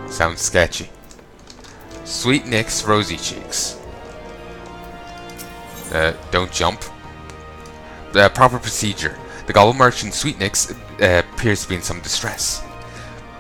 Sounds sketchy. Sweet Nick's rosy cheeks. Don't jump. Proper procedure. The goblin merchant Sweet Nick's appears to be in some distress.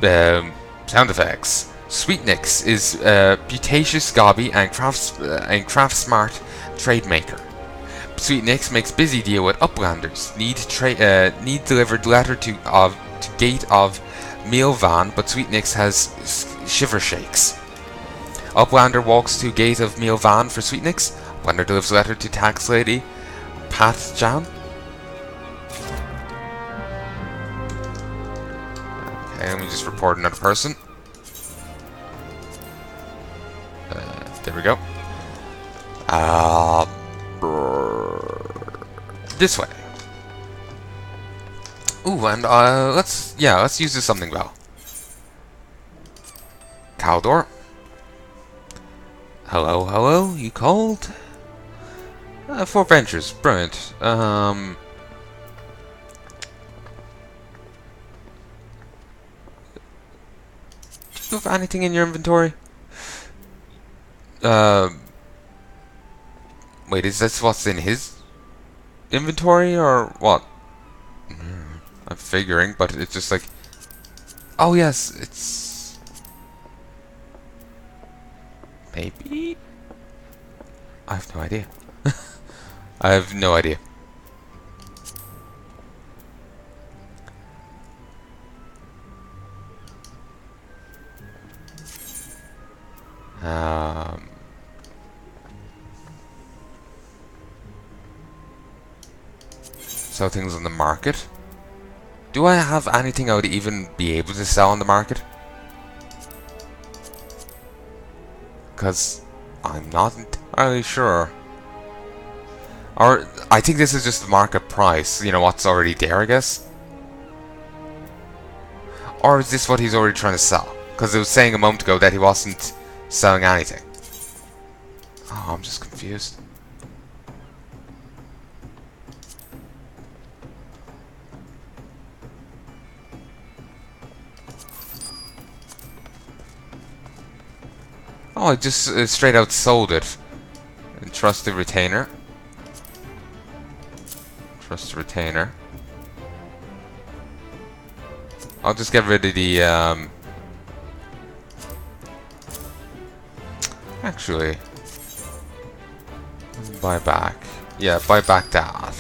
Sound effects. Sweet Nick's is beauteous, gobby, and craft smart trade maker. Sweet Nick's makes busy deal with uplanders. Need delivered letter to gate of meal van, but Sweet Nick's has shiver shakes. Uplander walks to gate of meal van for Sweet Nick's. Uplander delivers letter to tax lady Pat Jan. Okay, let me just report another person. There we go. This way. Ooh, and let's use this something well. Caldor. Hello, you called? 4 ventures, brilliant. Do you have anything in your inventory? Wait, is this what's in his inventory, or what? I'm figuring, but it's just like... Oh yes, it's... Maybe? I have no idea. I have no idea. Sell things on the market. Do I have anything I would even be able to sell on the market? Because I'm not entirely sure. Or, I think this is just the market price. You know, what's already there, I guess? Or is this what he's already trying to sell? Because it was saying a moment ago that he wasn't selling anything. Oh, I'm just confused. Oh, I just straight out sold it. And trust the retainer. Trust the retainer. I'll just get rid of the actually, buy back. Yeah, buy back that.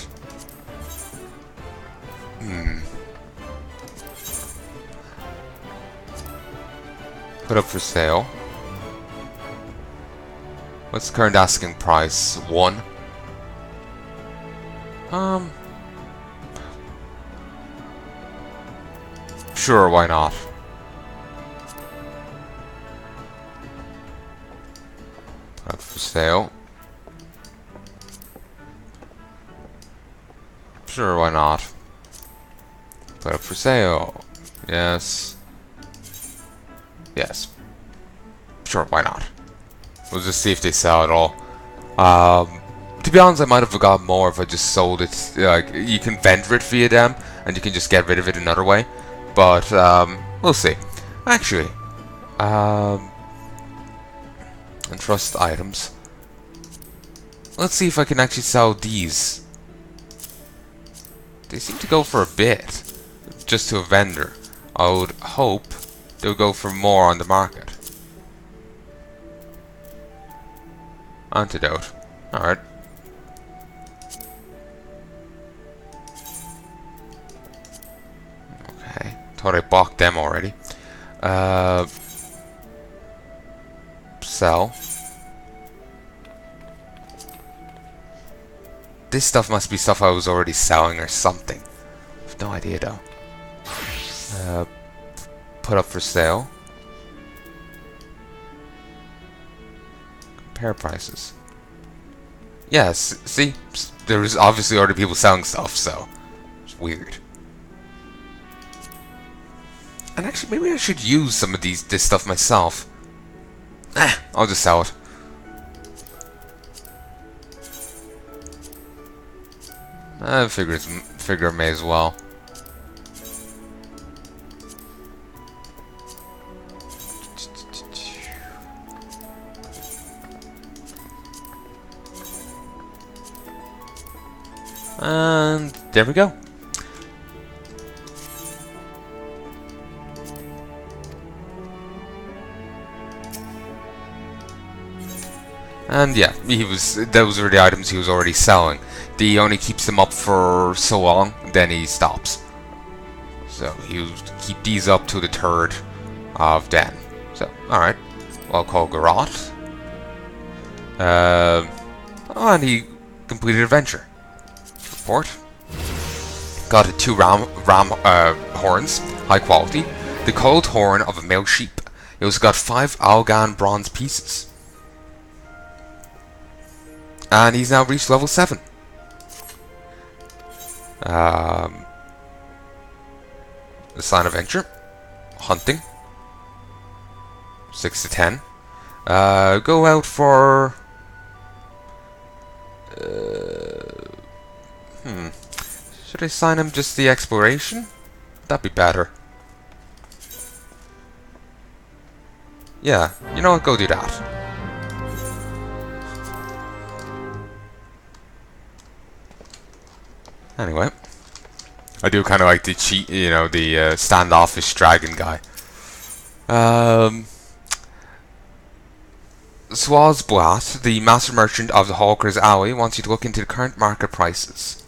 Put up for sale. What's the current asking price? 1. Sure, why not? Put up for sale. Sure, why not? Put up for sale. Yes. Yes. Sure, why not? We'll just see if they sell at all. To be honest, I might have got more if I just sold it. Like, you can vendor it via them, and you can just get rid of it another way. But we'll see. Actually, entrust items. Let's see if I can actually sell these. They seem to go for a bit, just to a vendor. I would hope they'll go for more on the market. Antidote. Alright. Okay. Thought I bought them already. Sell. This stuff must be stuff I was already selling or something. I have no idea though. Put up for sale. Compare prices. Yes, see? There's obviously already people selling stuff, so it's weird. And actually, maybe I should use some of this stuff myself. I'll just sell it. I figure may as well. And there we go. And yeah, those were the items he was already selling. He only keeps them up for so long, then he stops. So he'll keep these up to the 3rd of Dan. So, alright. I'll call Garot. And he completed adventure. Report. Got 2 ram horns, high quality. The coiled horn of a male sheep. He also got 5 Algan bronze pieces. And he's now reached level 7. The sign of venture. Hunting. 6 to 10. Go out for... Should I sign him just the exploration? That'd be better. Yeah, you know what? Go do that. Anyway, I do kind of like the the standoffish dragon guy. Swazblat, the master merchant of the Hawker's Alley, wants you to look into the current market prices.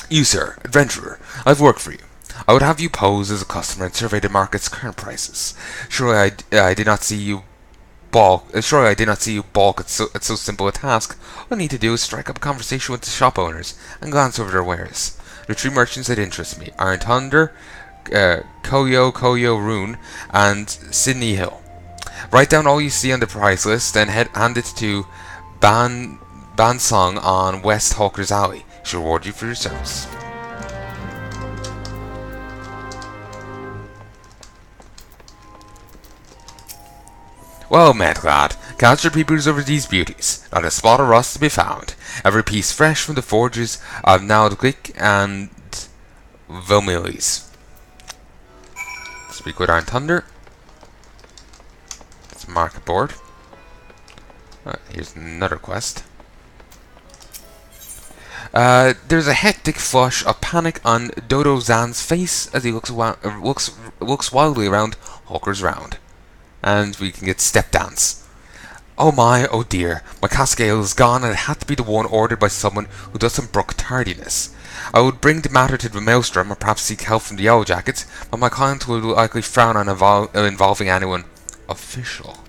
You, sir, adventurer, I've worked for you. I would have you pose as a customer and survey the market's current prices. Surely I did not see you balk. Surely I did not see you balk at so simple a task. All I need to do is strike up a conversation with the shop owners and glance over their wares. The 3 merchants that interest me are Thunder, Koyo Rune, and Sydney Hill. Write down all you see on the price list, then hand it to Bansong on West Hawker's Alley. She'll reward you for your service. Well met, lad. Cast your peepers over these beauties. Not a spot of rust to be found. Every piece fresh from the forges of Nald'thal and Vilmilis. Speak with Iron Thunder. It's a market board. Here's another quest. There's a hectic flush of panic on Dodo Zan's face as he looks wildly around Hawker's Round. And we can get step dance. Oh my, oh dear, my cascale is gone and it had to be the one ordered by someone who doesn't brook tardiness. I would bring the matter to the Maelstrom or perhaps seek help from the Yellow Jackets, but my client would likely frown on involving anyone official.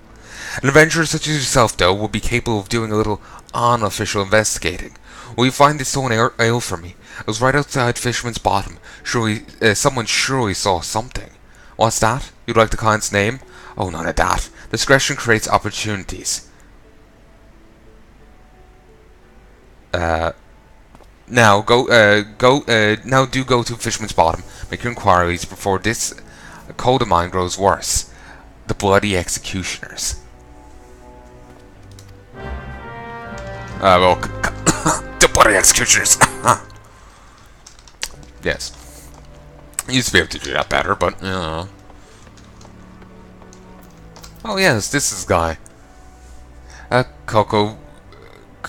An adventurer such as yourself, though, would be capable of doing a little unofficial investigating. Will you find this stone ale for me? It was right outside Fisherman's Bottom. Someone surely saw something. What's that? You'd like the client's name? Oh, none of that. Discretion creates opportunities. Now do go to Fisherman's Bottom. Make your inquiries before this cold of mine grows worse. The bloody executioners. The bloody executioners. Yes. I used to be able to do that better, but oh yes, this is guy. Coco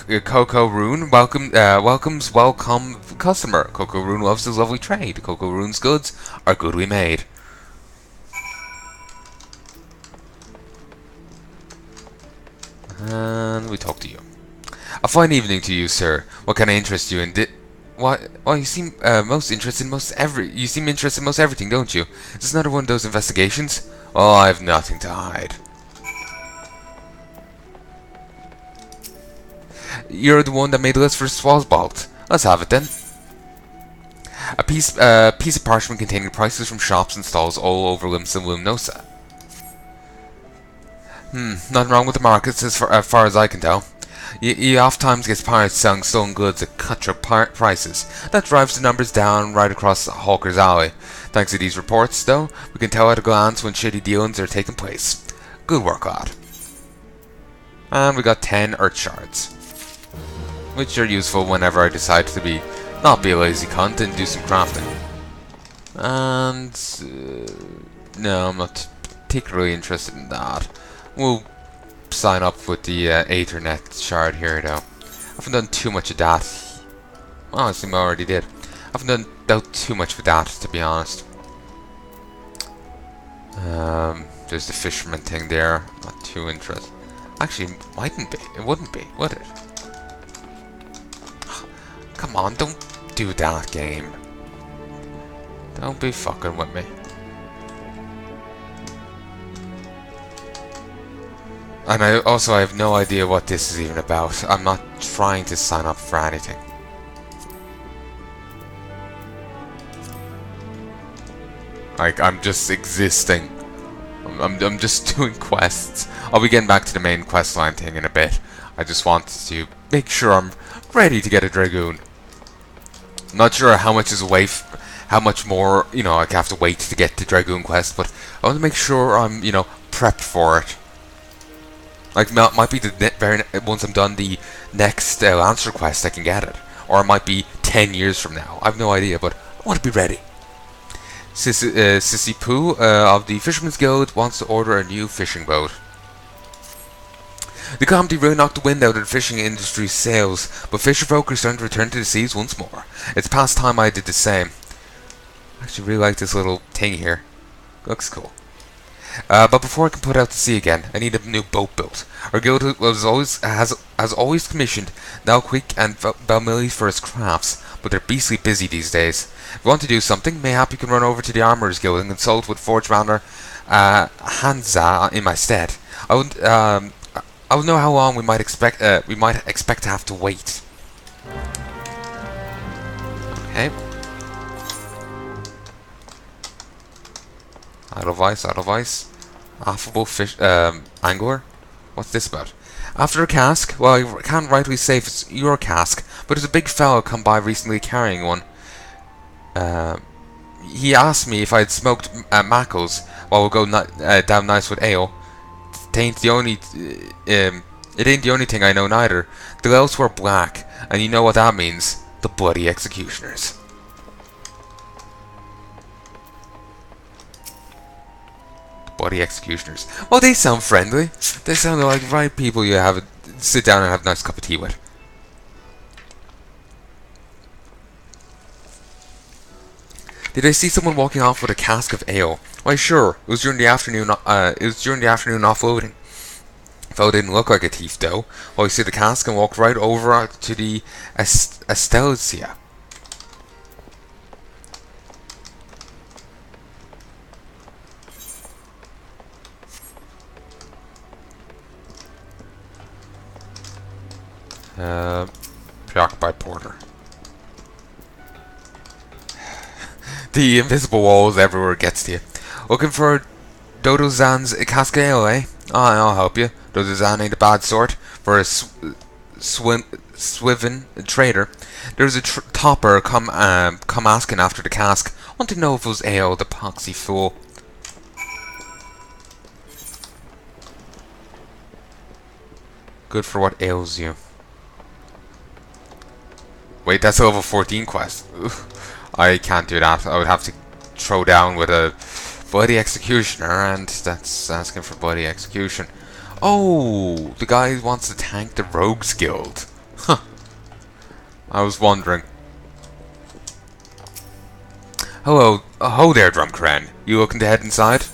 Rune welcomes welcome customer. Coco Rune loves his lovely trade. Coco Rune's goods are goodly made. And we talk to you. A fine evening to you, sir. What can I interest you in? Well, you seem most interested in most everything, don't you? Is this another one of those investigations? Oh, I have nothing to hide. You're the one that made the list for Swazbolt. Let's have it then. A piece of parchment containing prices from shops and stalls all over Limsa and Lumnosa. Nothing wrong with the markets as far as I can tell. You oft-times get pirates selling stolen goods at cutthroat prices. That drives the numbers down right across Hawker's Alley. Thanks to these reports, though, we can tell at a glance when shitty dealings are taking place. Good work, lad. And we got 10 Earth Shards, which are useful whenever I decide to not be a lazy cunt and do some crafting. And no, I'm not particularly interested in that. We'll sign up with the Aethernet shard here, though. I haven't done too much of that Well, I assume I already did. I haven't done too much with that, to be honest. There's the fisherman thing there. Not too interested. Actually, it mightn't be. It wouldn't be, would it? Come on, don't do that, game. Don't be fucking with me. And I have no idea what this is even about. I'm not trying to sign up for anything. Like, I'm just existing. I'm just doing quests. I'll be getting back to the main questline thing in a bit. I just wanted to make sure I'm ready to get a Dragoon. I'm not sure how much is away, how much more, you know, I have to wait to get the Dragoon quest, but I want to make sure I'm, you know, prepped for it. Like, might be the once I'm done the next Lancer quest, I can get it. Or it might be 10 years from now. I have no idea, but I want to be ready. Sissy Pooh of the Fisherman's Guild wants to order a new fishing boat. The comedy really knocked the wind out of the fishing industry's sails, but fisher folk are starting to return to the seas once more. It's past time I did the same. I actually really like this little thing here. Looks cool. But before I can put out to sea again, I need a new boat built. Our guild has always commissioned Nald'thal and Balmilli for its crafts, but they're beastly busy these days. If you want to do something, mayhap you can run over to the Armourers Guild and consult with Forge Runner Hansa in my stead. I will know how long we might expect to have to wait. Okay. Edelweiss. Affable fish, angler? What's this about? After a cask? Well, I can't rightly say if it's your cask, but there's a big fellow come by recently carrying one. He asked me if I'd smoked Mackles while we'll go down nice with ale. It ain't the only thing I know neither. The elves were black, and you know what that means. The bloody executioners. Bloody executioners. Well, they sound friendly. They sound like right people you have sit down and have a nice cup of tea with. Did I see someone walking off with a cask of ale? Why, sure. It was during the afternoon. Offloading. Fellow didn't look like a thief, though. Well, you see the cask and walked right over to the Estelcia. Preoccupied porter. The invisible walls everywhere gets to you. Looking for Dodozan's cask of ale, eh? I'll help you. Dodozan ain't a bad sort for a swivin trader. There's a topper come asking after the cask. Want to know if it was ale, the poxy fool. Good for what ails you. Wait, that's a level 14 quest. Ugh, I can't do that. I would have to throw down with a bloody executioner, and that's asking for bloody execution. Oh, the guy wants to tank the Rogues Guild. Huh. I was wondering. Hello, ho there, Drumcran. You looking to head inside?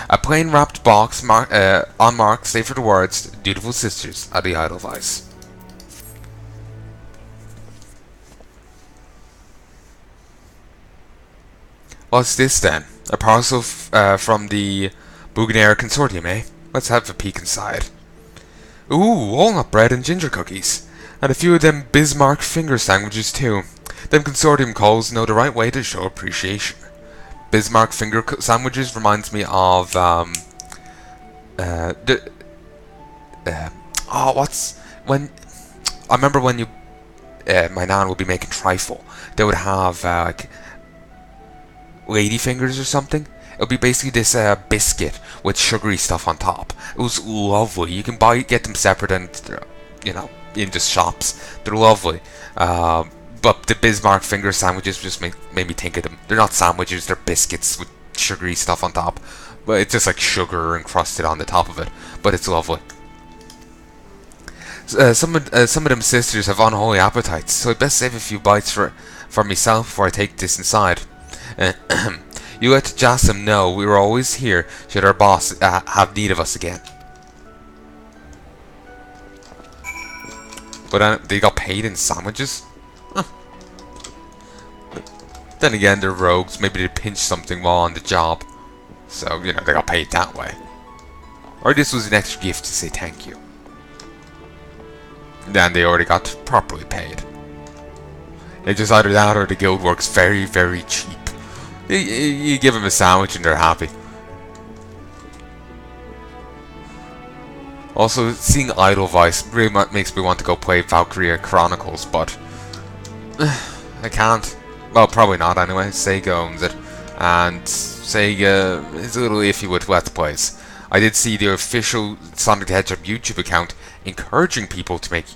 A plain wrapped box unmarked, save for the words, "Dutiful Sisters" at the Edelweiss. What's this then? A parcel from the Bougainaire Consortium, eh? Let's have a peek inside. Ooh, walnut bread and ginger cookies. And a few of them Bismarck finger sandwiches too. Them Consortium calls know the right way to show appreciation. Bismarck finger sandwiches reminds me of I remember when you my nan would be making trifle. They would have like lady fingers or something. It would be basically this biscuit with sugary stuff on top. It was lovely. You can get them separate and you know, in just shops. They're lovely. But the Bismarck finger sandwiches just made me think of them. They're not sandwiches, they're biscuits with sugary stuff on top. But it's just like sugar encrusted on the top of it. But it's lovely. Some of them sisters have unholy appetites, so I'd best save a few bites for myself before I take this inside. You let Jassim know we were always here should our boss have need of us again. But they got paid in sandwiches? Huh. Then again, they're rogues. Maybe they pinched something while on the job. So, you know, they got paid that way. Or this was an extra gift to say thank you. Then they already got properly paid. It's just either that or the guild works very, very cheap. You give them a sandwich and they're happy. Also, seeing Edelweiss really makes me want to go play Valkyria Chronicles, but I can't. Well, probably not anyway. Sega owns it, and Sega is a little iffy with Let's Plays. I did see the official Sonic the Hedgehog YouTube account encouraging people to make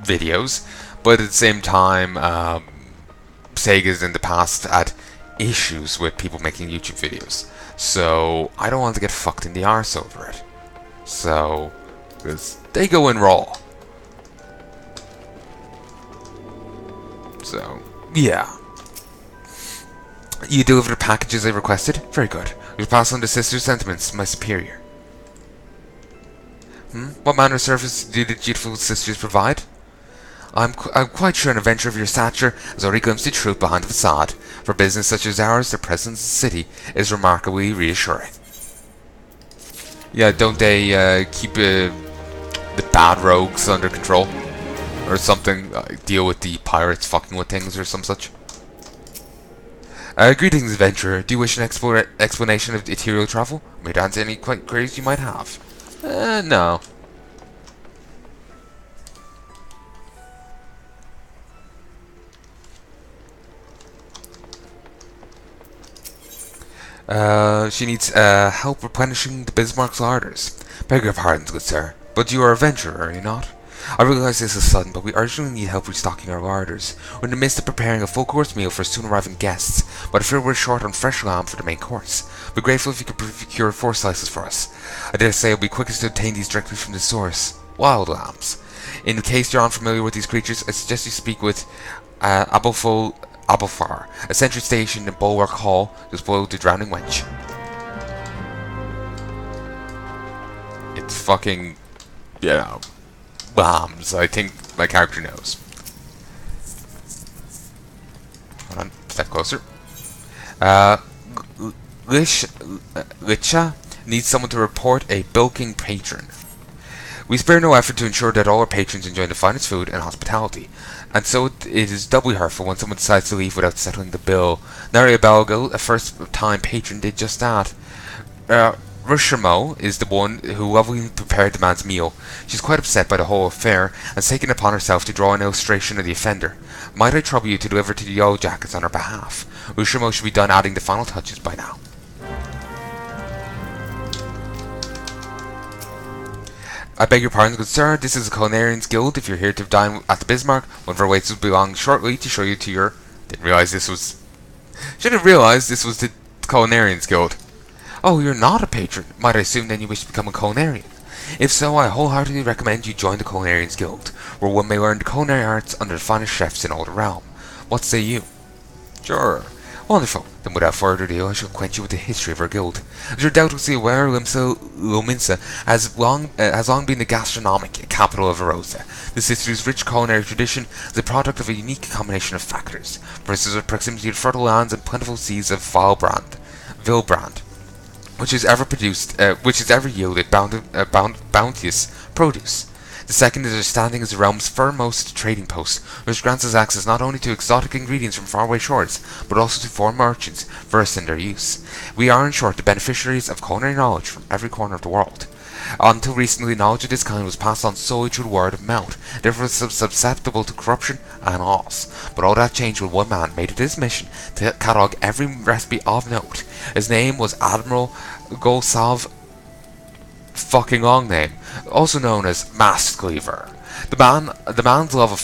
videos, but at the same time, Sega's in the past had issues with people making YouTube videos, so I don't want to get fucked in the arse over it. So, because they go in raw. So, yeah. You delivered the packages I requested? Very good. We'll pass on the sister's sentiments to my superior. What manner of service do the dutiful sisters provide? I'm quite sure an adventure of your stature has already glimpsed the truth behind the facade. For business such as ours, their presence in the city is remarkably reassuring. Yeah, don't they keep the bad rogues under control? Or something? Deal with the pirates fucking with things or some such? Greetings, adventurer. Do you wish an explanation of ethereal travel? May I answer any queries you might have? No. She needs help replenishing the Bismarck's larders. Beg your pardon, good sir, but you are a adventurer, are you not? I realize this is sudden, but we urgently need help restocking our larders. We're in the midst of preparing a full-course meal for soon arriving guests, but I fear we're short on fresh lamb for the main course. We'd be grateful if you could procure 4 slices for us. I dare say it'll be quickest to obtain these directly from the source. Wild lambs. In case you're unfamiliar with these creatures, I suggest you speak with Abelfar, a sentry station in Bulwark Hall, just below the Drowning Wench. It's fucking, you know, lambs. I think my character knows. Hold on, step closer. Licha needs someone to report a bilking patron. We spare no effort to ensure that all our patrons enjoy the finest food and hospitality, and so it is doubly hurtful when someone decides to leave without settling the bill. Naria Belgil, a first-time patron, did just that. Rushamo is the one who lovingly prepared the man's meal. She's quite upset by the whole affair, and has taken it upon herself to draw an illustration of the offender. Might I trouble you to deliver to the Yellow Jackets on her behalf? Rushamo should be done adding the final touches by now. I beg your pardon, good sir. This is the Culinarians Guild. If you're here to dine at the Bismarck, one of our waiters will be along shortly to show you to your... Didn't realize this was... Should have realized this was the Culinarians Guild. Oh, you're not a patron. Might I assume then you wish to become a culinarian? If so, I wholeheartedly recommend you join the Culinarians Guild, where one may learn the culinary arts under the finest chefs in all the realm. What say you? Sure. Wonderful. Then without further ado, I shall acquaint you with the history of our guild. As you're doubtlessly aware, Limsa has long been the gastronomic capital of Erosa. The city's rich culinary tradition is the product of a unique combination of factors. For instance, the proximity to fertile lands and plentiful seas of Vilbrand, which has ever yielded bounteous produce. The second is our standing as the realm's foremost trading post, which grants us access not only to exotic ingredients from faraway shores, but also to foreign merchants versed in their use. We are, in short, the beneficiaries of culinary knowledge from every corner of the world. Until recently, knowledge of this kind was passed on solely through the word of mouth, therefore susceptible to corruption and loss. But all that changed when one man made it his mission to catalogue every recipe of note. His name was Admiral Golsav, fucking long name, also known as Masked Cleaver. The man's love of